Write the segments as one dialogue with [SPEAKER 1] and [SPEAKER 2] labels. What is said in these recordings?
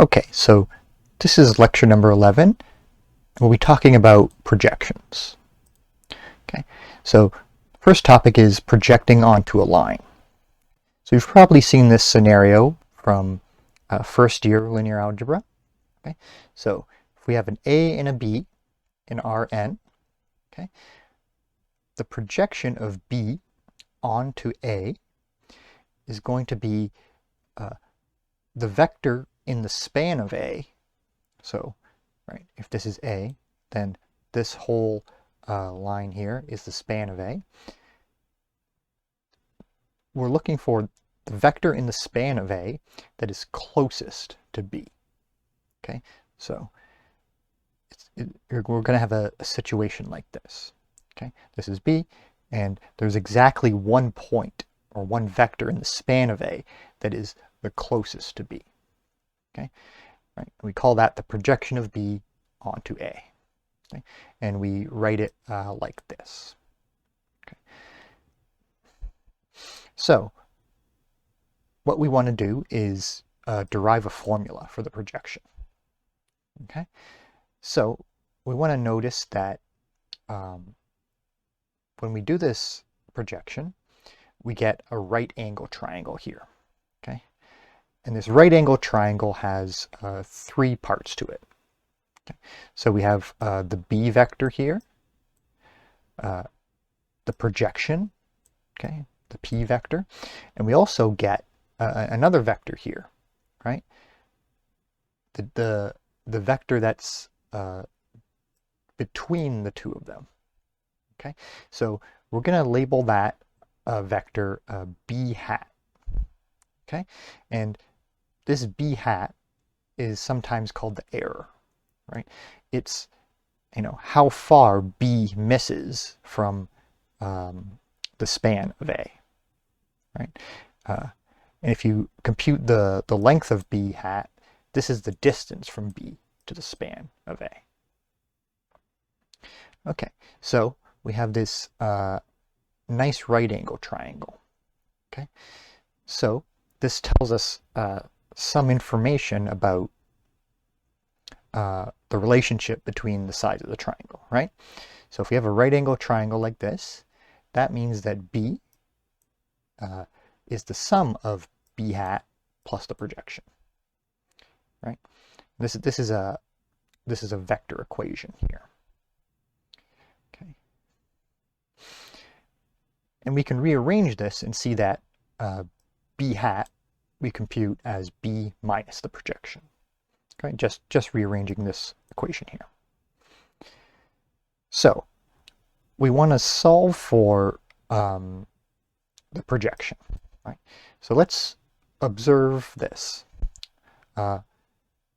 [SPEAKER 1] Okay, so this is lecture number 11. We'll be talking about projections. Okay, so first topic is projecting onto a line. So you've probably seen this scenario from first year linear algebra. Okay, so if we have an A and a B in Rn, okay, the projection of B onto A is going to be the vector in the span of A. So, right, if this is A, then this whole line here is the span of A. We're looking for the vector in the span of A that is closest to B. Okay, so we're going to have a situation like this. Okay, this is B, and there's exactly one point or one vector in the span of A that is the closest to B. Okay, right? We call that the projection of B onto A. Okay? And we write it like this. Okay. So what we want to do is derive a formula for the projection. Okay, so we want to notice that when we do this projection, we get a right angle triangle here. Okay, and this right angle triangle has three parts to it. Okay. So we have the B vector here, the projection, okay, the P vector, and we also get another vector here, right? The vector that's between the two of them. Okay, so we're going to label that vector B hat. Okay, and this B hat is sometimes called the error, right? It's, you know, how far B misses from the span of A, right? And if you compute the length of B hat, this is the distance from B to the span of A. Okay, so we have this nice right angle triangle. Okay, so this tells us some information about the relationship between the sides of the triangle, right? So if we have a right angle triangle like this, that means that B is the sum of B hat plus the projection, right? This is a vector equation here. Okay, and we can rearrange this and see that B hat we compute as B minus the projection. Okay, just rearranging this equation here. So we want to solve for the projection, right? So let's observe this.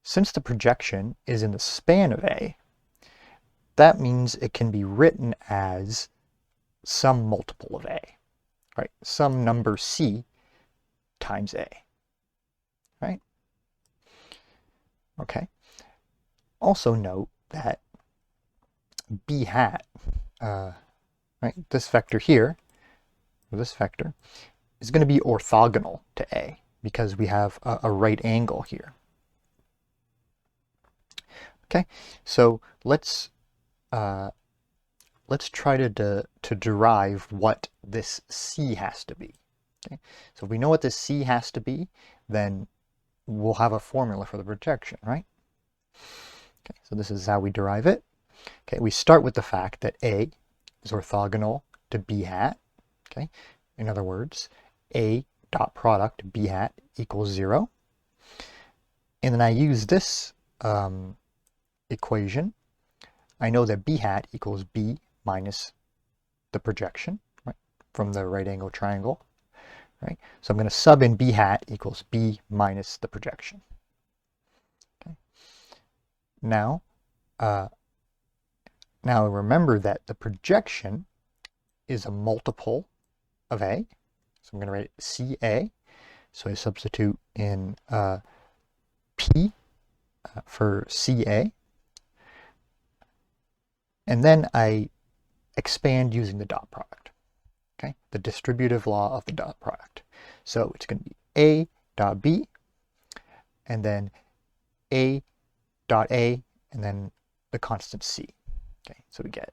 [SPEAKER 1] Since the projection is in the span of A, that means it can be written as some multiple of A, right? Some number C times A, right? Okay. Also note that B hat, right, this vector here, or this vector, is going to be orthogonal to A because we have a right angle here. Okay, so let's try to derive what this C has to be. Okay, so if we know what this C has to be, then we'll have a formula for the projection, right? Okay, so this is how we derive it. Okay, we start with the fact that A is orthogonal to B hat. Okay, in other words, A dot product B hat equals 0. And then I use this equation. I know that B hat equals B minus the projection, right, from the right angle triangle, right? So I'm going to sub in B hat equals B minus the projection. Okay. Now remember that the projection is a multiple of A. So I'm going to write CA. So I substitute in P for CA. And then I expand using the dot product. Okay, the distributive law of the dot product. So it's going to be A dot B, and then A dot A and then the constant C. Okay, so we get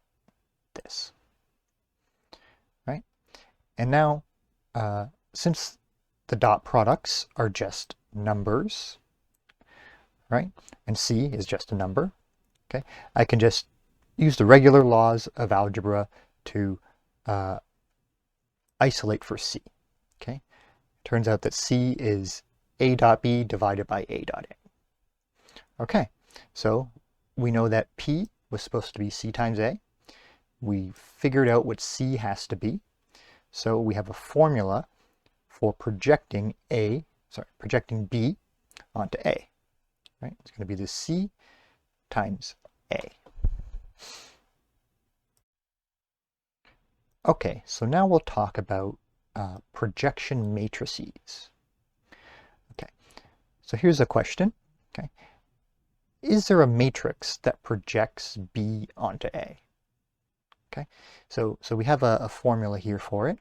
[SPEAKER 1] this, right? And now, since the dot products are just numbers, right? And C is just a number, okay? I can just use the regular laws of algebra to isolate for C, okay? Turns out that C is A dot B divided by A dot A. Okay, so we know that P was supposed to be C times A. We figured out what C has to be. So we have a formula for projecting B onto A, right? It's going to be the C times A. Okay, so now we'll talk about projection matrices. Okay, so here's a question. Okay, is there a matrix that projects B onto A? Okay, so we have a formula here for it.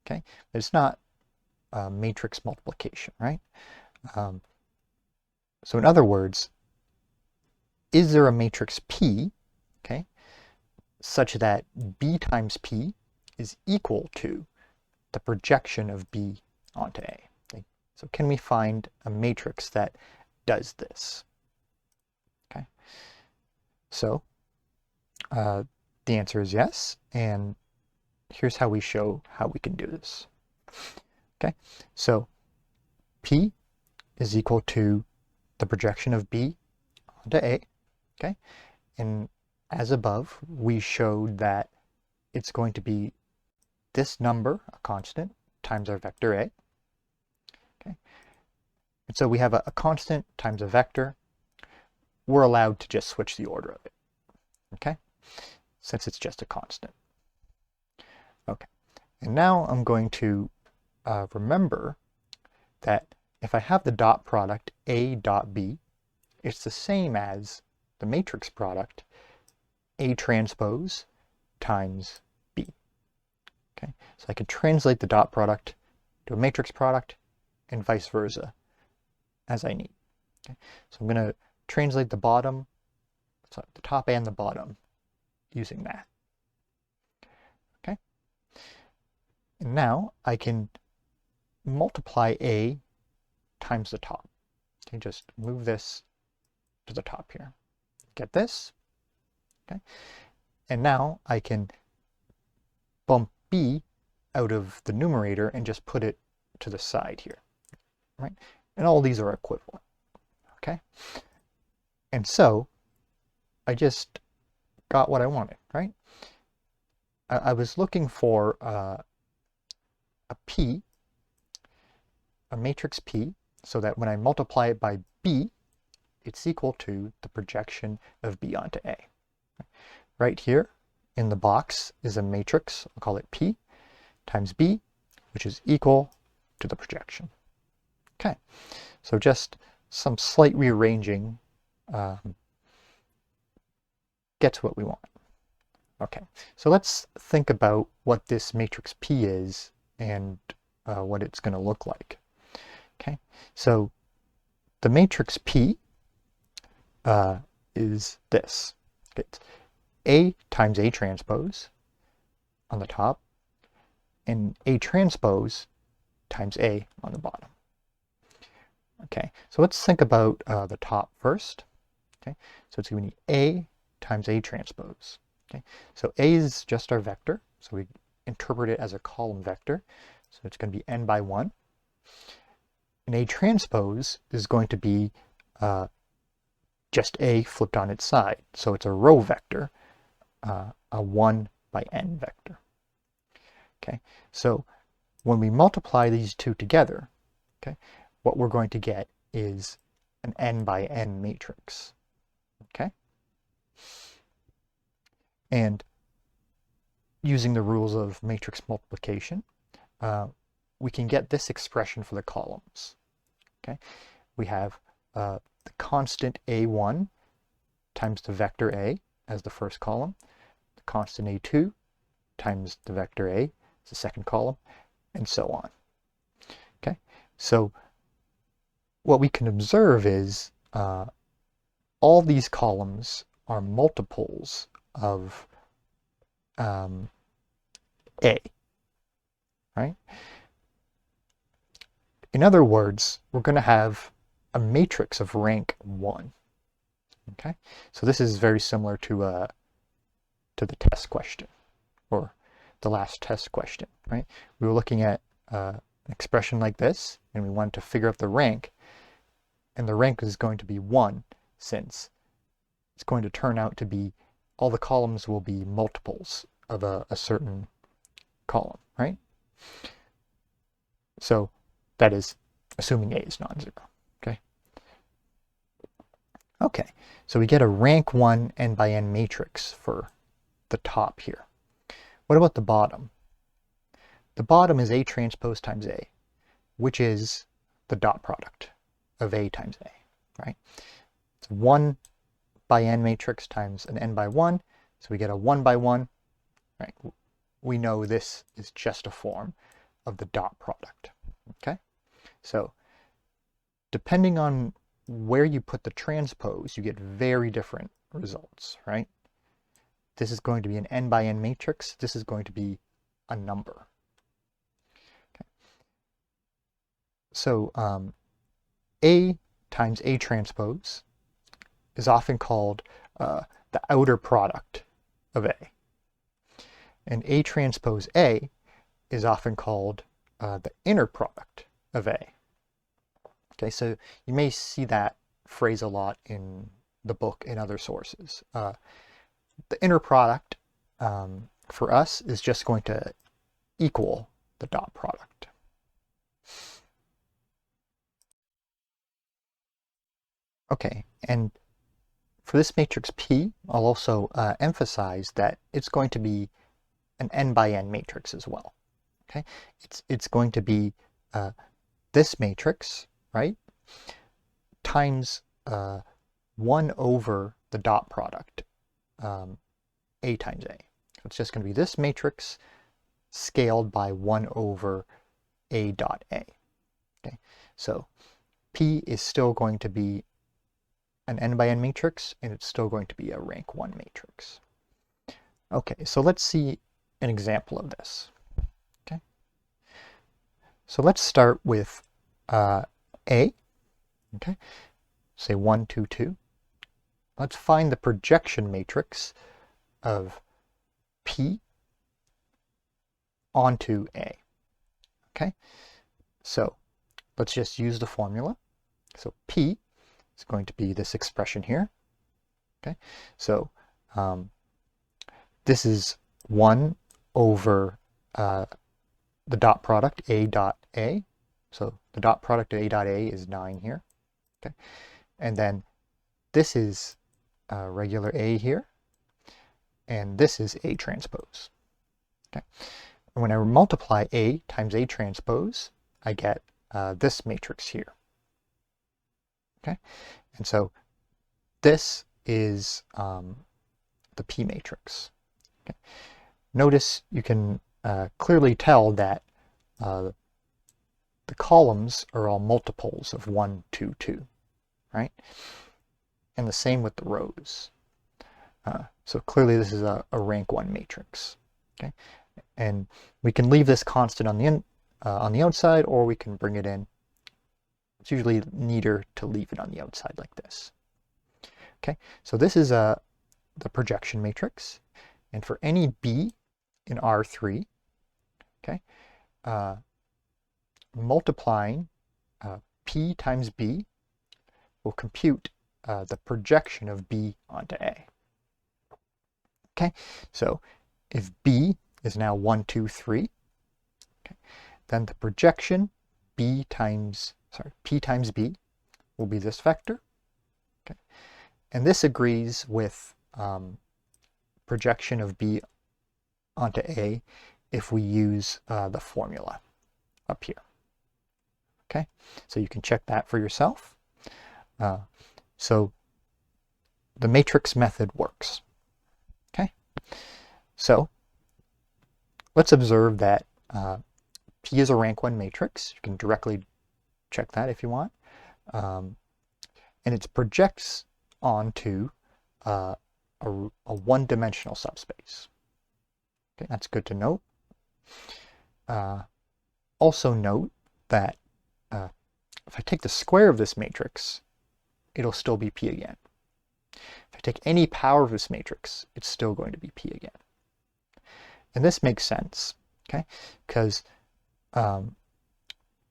[SPEAKER 1] Okay, but it's not matrix multiplication, right? So in other words, is there a matrix P, okay, such that B times P is equal to the projection of B onto A? Okay? So can we find a matrix that does this? Okay, so the answer is yes, and here's how we show how we can do this. Okay, so P is equal to the projection of B onto A, okay? And as above, we showed that it's going to be this number, a constant, times our vector A, okay? And so we have a constant times a vector. We're allowed to just switch the order of it, okay? Since it's just a constant. Okay, and now I'm going to remember that if I have the dot product A dot B, it's the same as the matrix product A transpose times B. Okay, so I can translate the dot product to a matrix product and vice versa as I need. Okay, so I'm going to translate the top and the bottom using that. Okay, and now I can multiply A times the top. Okay, just move this to the top here. Get this? Okay. And now I can bump B out of the numerator and just put it to the side here. Right? And all these are equivalent. Okay? And so I just got what I wanted, right? I was looking for a P, a matrix P, so that when I multiply it by B, it's equal to the projection of B onto A. Right here in the box is a matrix, I'll call it P, times B, which is equal to the projection. Okay, so just some slight rearranging gets what we want. Okay, so let's think about what this matrix P is and what it's going to look like. Okay, so the matrix P is this. It's A times A transpose on the top and A transpose times A on the bottom. Okay, so let's think about the top first. Okay, so it's going to be A times A transpose. Okay, so A is just our vector, so we interpret it as a column vector. So it's going to be n by 1. And A transpose is going to be just A flipped on its side. So it's a row vector, a 1 by n vector. Okay, so when we multiply these two together, okay, what we're going to get is an n by n matrix. Okay, and using the rules of matrix multiplication, we can get this expression for the columns. Okay, we have the constant A1 times the vector A as the first column, the constant A2 times the vector A as the second column, and so on. Okay, so what we can observe is all these columns are multiples of A, right? In other words, we're going to have a matrix of rank 1. Okay, so this is very similar to the test question, or the last test question, right? We were looking at an expression like this, and we wanted to figure out the rank, and the rank is going to be 1, since it's going to turn out to be all the columns will be multiples of a certain column, right? So that is assuming A is non-zero. Okay, so we get a rank 1 n by n matrix for the top here. What about the bottom? The bottom is A transpose times A, which is the dot product of A times A, right? It's 1 by n matrix times an n by 1, so we get a 1 by 1, right? We know this is just a form of the dot product, okay? So depending on where you put the transpose, you get very different results, right? This is going to be an n by n matrix. This is going to be a number. Okay. So A times A transpose is often called the outer product of A. And A transpose A is often called the inner product of A. Okay, so you may see that phrase a lot in the book and other sources. The inner product for us is just going to equal the dot product. Okay, and for this matrix P, I'll also emphasize that it's going to be an n by n matrix as well. Okay, it's going to be this matrix, right, times 1 over the dot product, A times A. So it's just going to be this matrix scaled by 1 over A dot A. Okay, so P is still going to be an n by n matrix, and it's still going to be a rank 1 matrix. Okay, so let's see an example of this. Okay, so let's start with A. Okay, say 1, 2, 2. Let's find the projection matrix of P onto A. Okay, so let's just use the formula. So P is going to be this expression here. Okay, so this is 1 over the dot product A dot A. So the dot product of A dot A is 9 here. Okay, and then this is regular A here, and this is A transpose. Okay, and when I multiply A times A transpose, I get this matrix here. Okay, and so this is the P matrix. Okay. Notice you can clearly tell that the columns are all multiples of 1, 2, 2, right? And the same with the rows. So clearly this is a rank 1 matrix. Okay, and we can leave this constant on the outside, or we can bring it in. It's usually neater to leave it on the outside like this. Okay, so this is the projection matrix, and for any B in R3, okay, multiplying P times B will compute the projection of B onto A. Okay, so if B is now 1, 2, 3, okay, then the projection P times B will be this vector. Okay, and this agrees with projection of B onto A if we use the formula up here. Okay, so you can check that for yourself. So the matrix method works. Okay, so let's observe that P is a rank 1 matrix. You can directly check that if you want. And it projects onto a one-dimensional subspace. Okay, that's good to note. Also note that if I take the square of this matrix, it'll still be P again. If I take any power of this matrix, it's still going to be P again. And this makes sense, okay? Because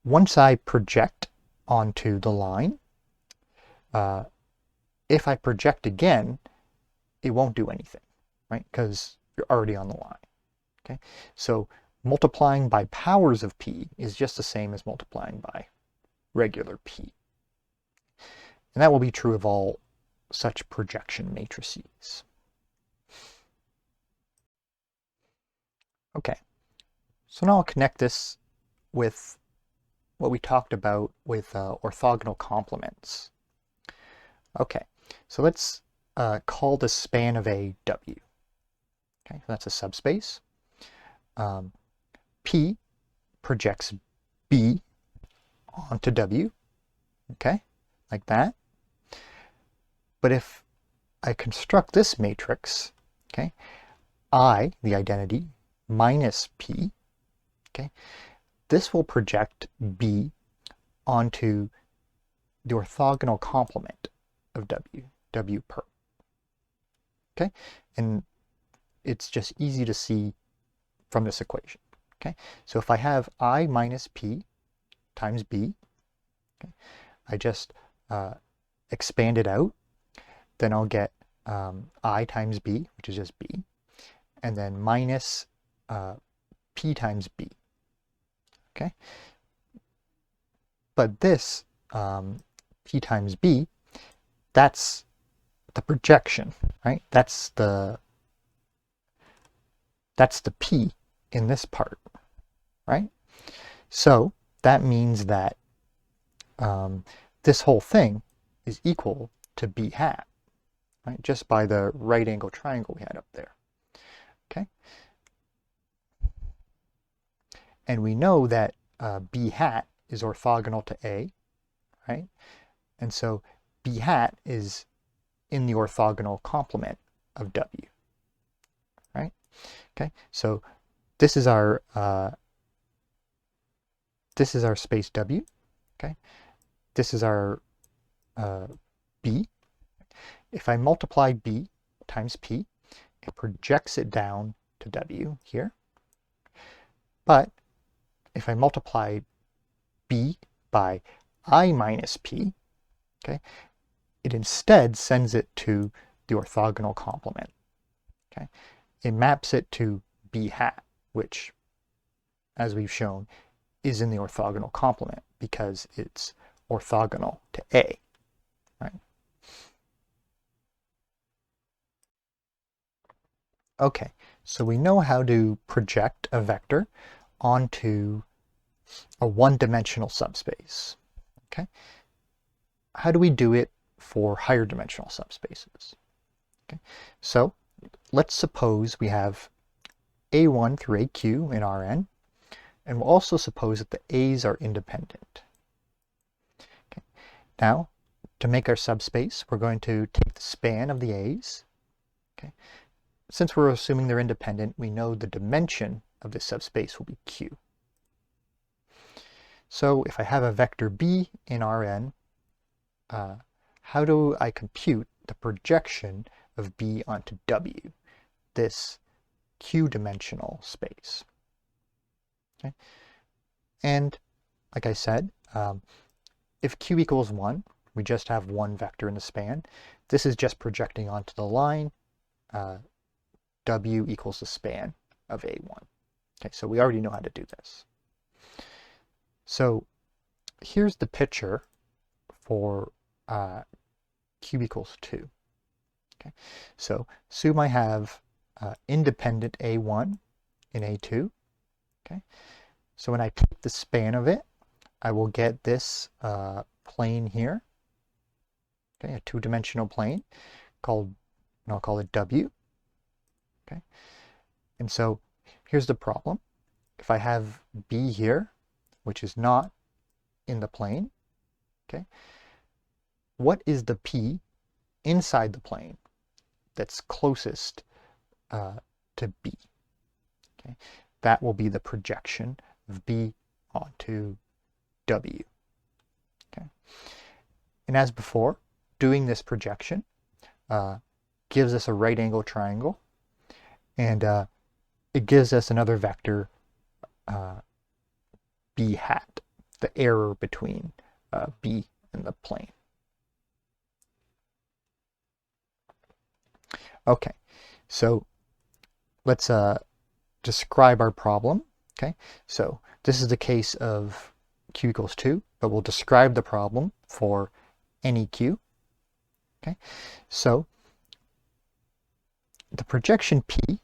[SPEAKER 1] once I project onto the line, if I project again, it won't do anything, right? Because you're already on the line, okay? So multiplying by powers of P is just the same as multiplying by regular P. And that will be true of all such projection matrices. Okay, so now I'll connect this with what we talked about with orthogonal complements. Okay, so let's call the span of A W. Okay, so that's a subspace. P projects B onto W, okay, like that. But if I construct this matrix, okay, I, the identity, minus P, okay, this will project B onto the orthogonal complement of W, W per. Okay, and it's just easy to see from this equation. Okay, so if I have I minus P times B, okay, I just expand it out, then I'll get I times B, which is just B, and then minus P times B. Okay, but this P times B, that's the projection, right? That's the P in this part, right? So that means that this whole thing is equal to B hat, right? Just by the right angle triangle we had up there, okay? And we know that B hat is orthogonal to A, right? And so B hat is in the orthogonal complement of W, right? Okay, so this is our space W, okay? This is our B. If I multiply B times P, it projects it down to W here. But if I multiply B by I minus P, okay, it instead sends it to the orthogonal complement. Okay, it maps it to B hat, which, as we've shown, is in the orthogonal complement because it's orthogonal to A, right? Okay, so we know how to project a vector onto a one-dimensional subspace. Okay, how do we do it for higher dimensional subspaces? Okay, so let's suppose we have A1 through AQ in Rn, and we'll also suppose that the A's are independent. Okay, now to make our subspace, we're going to take the span of the A's. Okay, since we're assuming they're independent, we know the dimension of this subspace will be Q. So if I have a vector B in Rn, how do I compute the projection of B onto W, this Q-dimensional space? Okay. And like I said, if Q equals 1, we just have one vector in the span. This is just projecting onto the line. W equals the span of A1. Okay, so we already know how to do this. So here's the picture for Q equals 2. Okay, so assume I have independent A1 in A2. Okay, so when I take the span of it, I will get this plane here. Okay, a two-dimensional plane called, and I'll call it W. Okay, and so here's the problem. If I have B here, which is not in the plane, okay, what is the P inside the plane that's closest to B. Okay? That will be the projection of B onto W. Okay? And as before, doing this projection gives us a right angle triangle, and it gives us another vector B hat, the error between B and the plane. Okay, so let's describe our problem. Okay, so this is the case of q equals 2, but we'll describe the problem for any q. Okay, so the projection P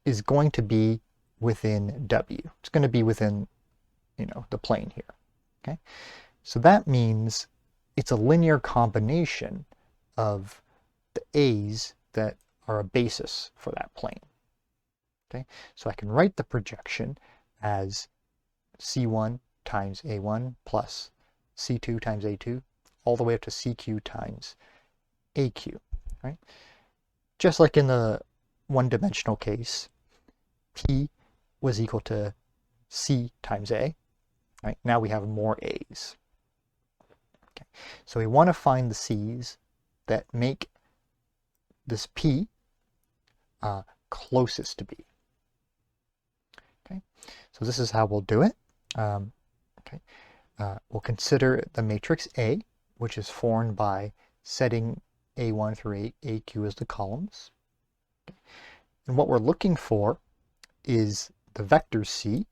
[SPEAKER 1] is going to be within W. It's going to be within, the plane here. Okay, so that means it's a linear combination of the A's that are a basis for that plane. Okay, so I can write the projection as C1 times A1 plus C2 times A2 all the way up to CQ times AQ, right? Just like in the one-dimensional case, P was equal to C times A, right? Now we have more A's. Okay, so we want to find the C's that make this P closest to B. Okay, so this is how we'll do it. We'll consider the matrix A, which is formed by setting A1 through AQ as the columns. Okay. And what we're looking for is the vectors C,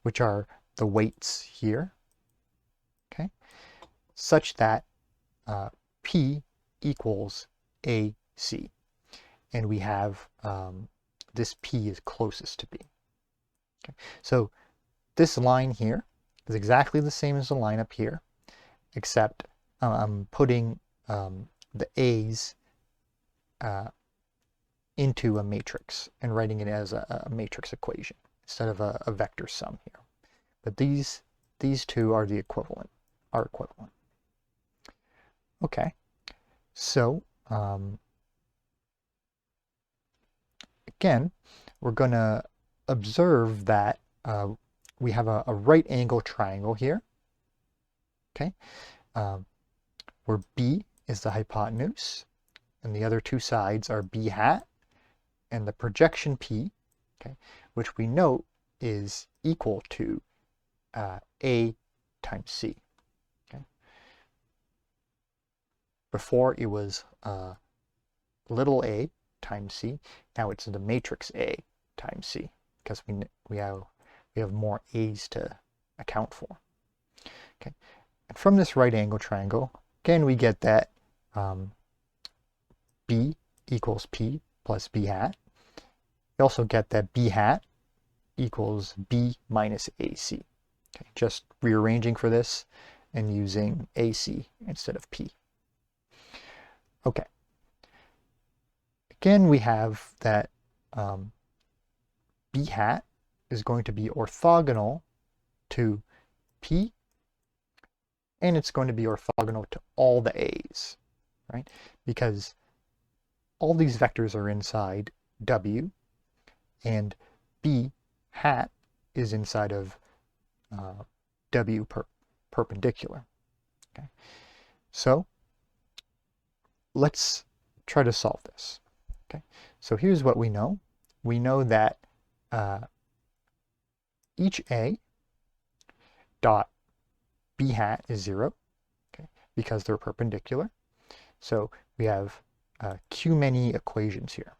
[SPEAKER 1] which are the weights here, okay, such that P equals AC. And we have this P is closest to B. Okay. So this line here is exactly the same as the line up here, except I'm putting the A's into a matrix and writing it as a matrix equation instead of a vector sum here. But these two are equivalent. Okay, so again, we're going to observe that we have a right angle triangle here, okay, where B is the hypotenuse, and the other two sides are B hat, and the projection P, okay, which we note is equal to A times C. Okay. Before it was little a times C. Now it's the matrix A times C because we have more A's to account for. Okay, and from this right angle triangle, again we get that B equals P plus B hat. We also get that B hat equals B minus AC. Okay, just rearranging for this and using AC instead of P. Okay. Again, we have that B hat is going to be orthogonal to P, and it's going to be orthogonal to all the A's, right? Because all these vectors are inside W, and B hat is inside of W perpendicular. Okay, so let's try to solve this. Okay, so here's what we know. We know that each A dot B hat is 0, okay, because they're perpendicular. So we have Q many equations here.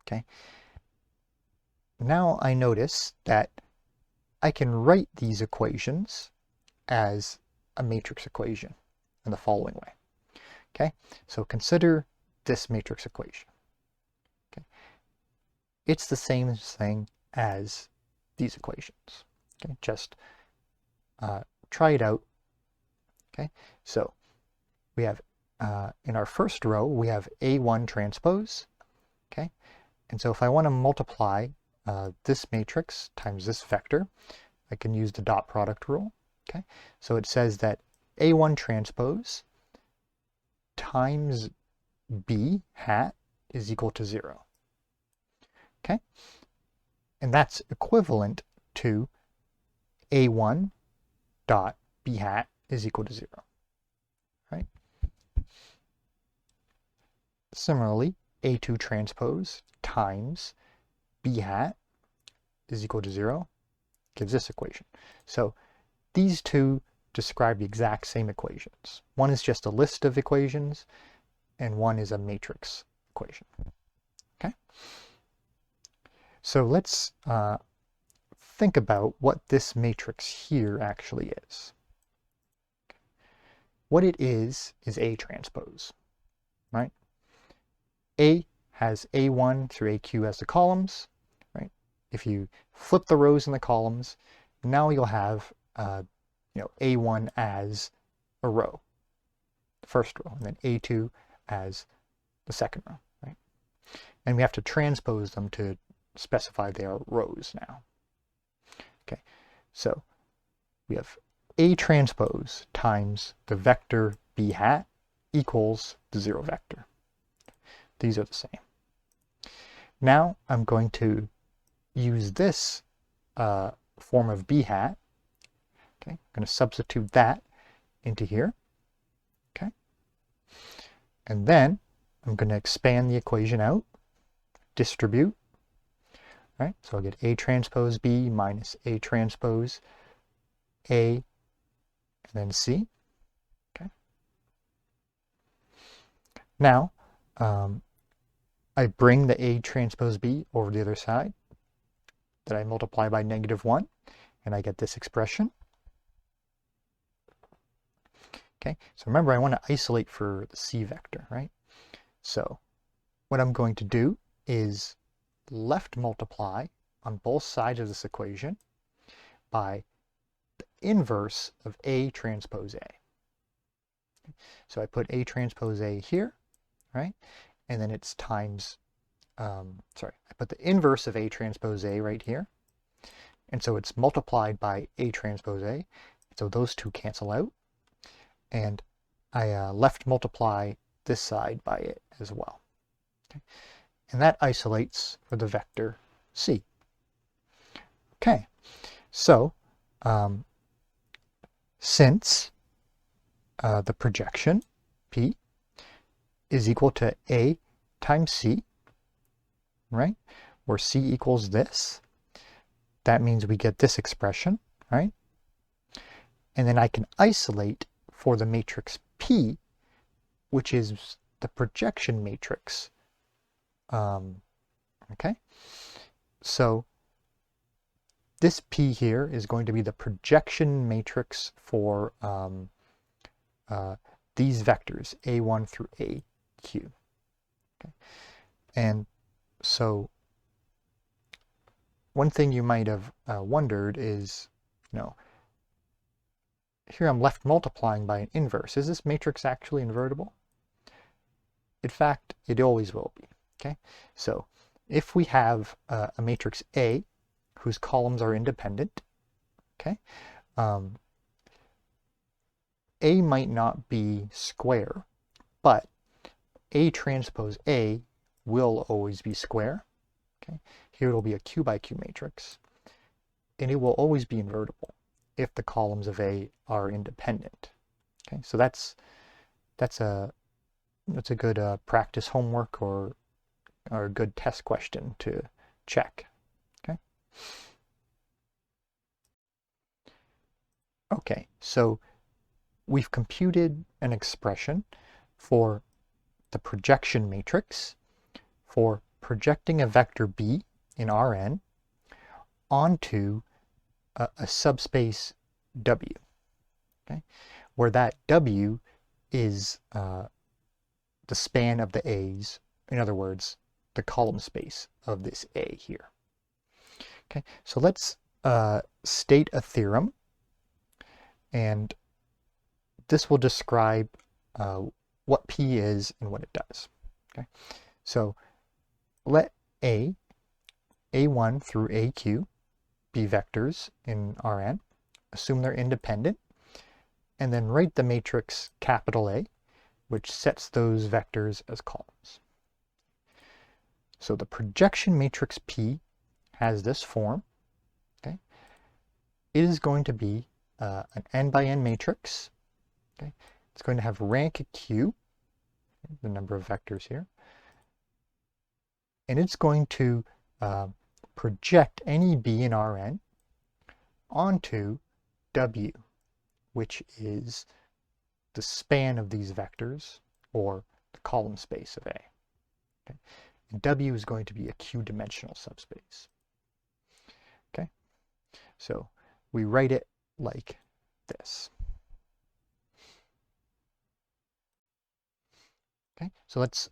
[SPEAKER 1] Okay. Now I notice that I can write these equations as a matrix equation in the following way. Okay, so consider this matrix equation. Okay, it's the same thing as these equations. Okay, just try it out. Okay, so we have in our first row we have A1 transpose. Okay, and so if I want to multiply this matrix times this vector, I can use the dot product rule. Okay, so it says that A1 transpose times b hat is equal to 0. Okay? And that's equivalent to a1 dot b hat is equal to 0. Right? Similarly, a2 transpose times b hat is equal to 0 gives this equation. So these two describe the exact same equations. One is just a list of equations, and one is a matrix equation. Okay? So let's think about what this matrix here actually is. What it is A transpose, right? A has A1 through AQ as the columns, right? If you flip the rows in the columns, now you'll have A1 as a row, the first row, and then A2 as the second row, right? And we have to transpose them to specify they are rows now. Okay, so we have A transpose times the vector b hat equals the 0 vector. These are the same. Now I'm going to use this form of b hat. Okay, I'm going to substitute that into here. Okay, and then I'm going to expand the equation out, distribute. Right, so I'll get A transpose B minus A transpose A, and then C. Okay. Now, I bring the A transpose B over the other side, that I multiply by -1, and I get this expression. Okay, so remember I want to isolate for the C vector, right? So what I'm going to do is left multiply on both sides of this equation by the inverse of A transpose A. So I put A transpose A here, right? And then it's times, I put the inverse of A transpose A right here. And so it's multiplied by A transpose A. So those two cancel out. And I left multiply this side by it as well. Okay. And that isolates for the vector C. Okay, so since the projection P is equal to A times C, right, where C equals this, that means we get this expression, right? And then I can isolate for the matrix P, which is the projection matrix. Okay, so this P here is going to be the projection matrix for these vectors, A1 through AQ. Okay, and so one thing you might have wondered is, here I'm left multiplying by an inverse. Is this matrix actually invertible? In fact, it always will be. Okay, so if we have a matrix A whose columns are independent, okay, A might not be square, but A transpose A will always be square. Okay, here it'll be a Q by Q matrix, and it will always be invertible if the columns of A are independent. Okay, so that's a good practice homework or a good test question to check. Okay. Okay, so we've computed an expression for the projection matrix for projecting a vector B in Rn onto a subspace W, okay, where that W is the span of the A's, in other words, the column space of this A here. Okay, so let's state a theorem, and this will describe what P is and what it does. Okay, so let A1 through AQ be vectors in Rn, assume they're independent, and then write the matrix capital A which sets those vectors as columns. So the projection matrix P has this form. Okay? It is going to be an n by n matrix. Okay? It's going to have rank Q, the number of vectors here, and it's going to project any B in Rn onto W, which is the span of these vectors, or the column space of A. Okay? And W is going to be a Q-dimensional subspace. Okay, so we write it like this. Okay, so let's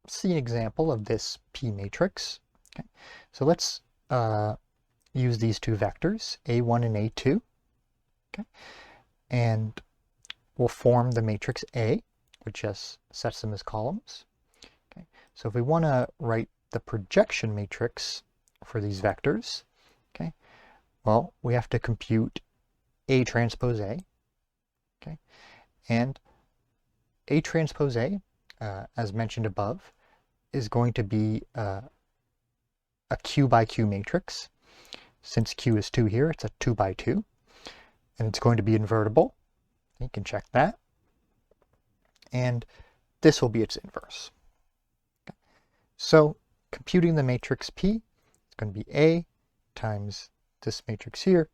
[SPEAKER 1] see an example of this P matrix. Okay, so let's use these two vectors, A1 and A2. Okay, and we'll form the matrix A, which just sets them as columns. Okay, so if we want to write the projection matrix for these vectors, okay, well, we have to compute A transpose A. Okay, and A transpose A, as mentioned above, is going to be a Q by Q matrix. Since Q is 2 here, it's a 2 by 2, and it's going to be invertible. You can check that. And this will be its inverse. Okay. So computing the matrix P, it's going to be A times this matrix here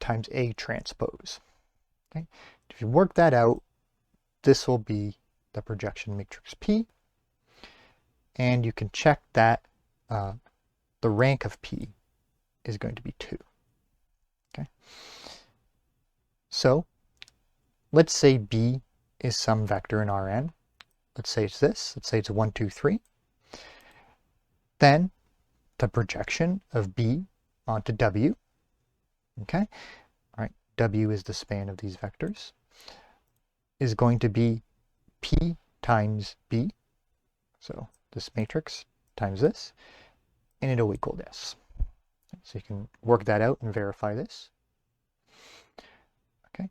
[SPEAKER 1] times A transpose. Okay. If you work that out, this will be the projection matrix P, and you can check that the rank of P is going to be 2. Okay. So let's say B is some vector in Rn. Let's say it's this. Let's say it's 1, 2, 3. Then the projection of B onto W. Okay. All right. W is the span of these vectors. Is going to be P times B. So this matrix times this, and it'll equal this. So you can work that out and verify this. Okay.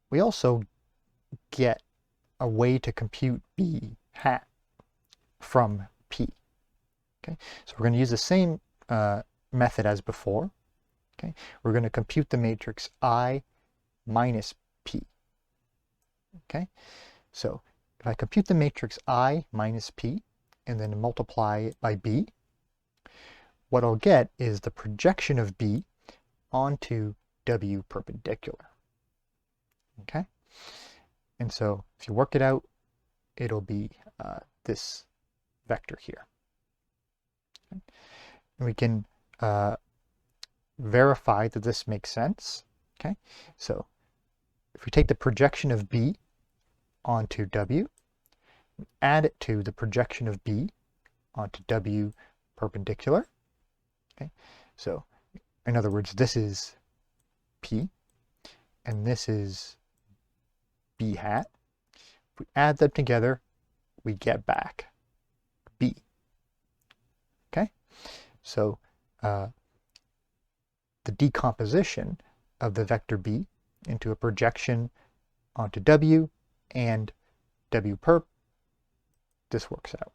[SPEAKER 1] We also get a way to compute B hat from P. Okay. So we're going to use the same method as before. Okay. We're going to compute the matrix I minus P. Okay. So if I compute the matrix I minus P and then multiply it by B, what I'll get is the projection of B onto W perpendicular. Okay? And so if you work it out, it'll be this vector here. Okay? And we can verify that this makes sense. Okay? So if we take the projection of B onto W, add it to the projection of B onto W perpendicular. Okay, so in other words, this is P and this is B hat. If we add them together, we get back B. Okay, so the decomposition of the vector B into a projection onto W and W perp, this works out.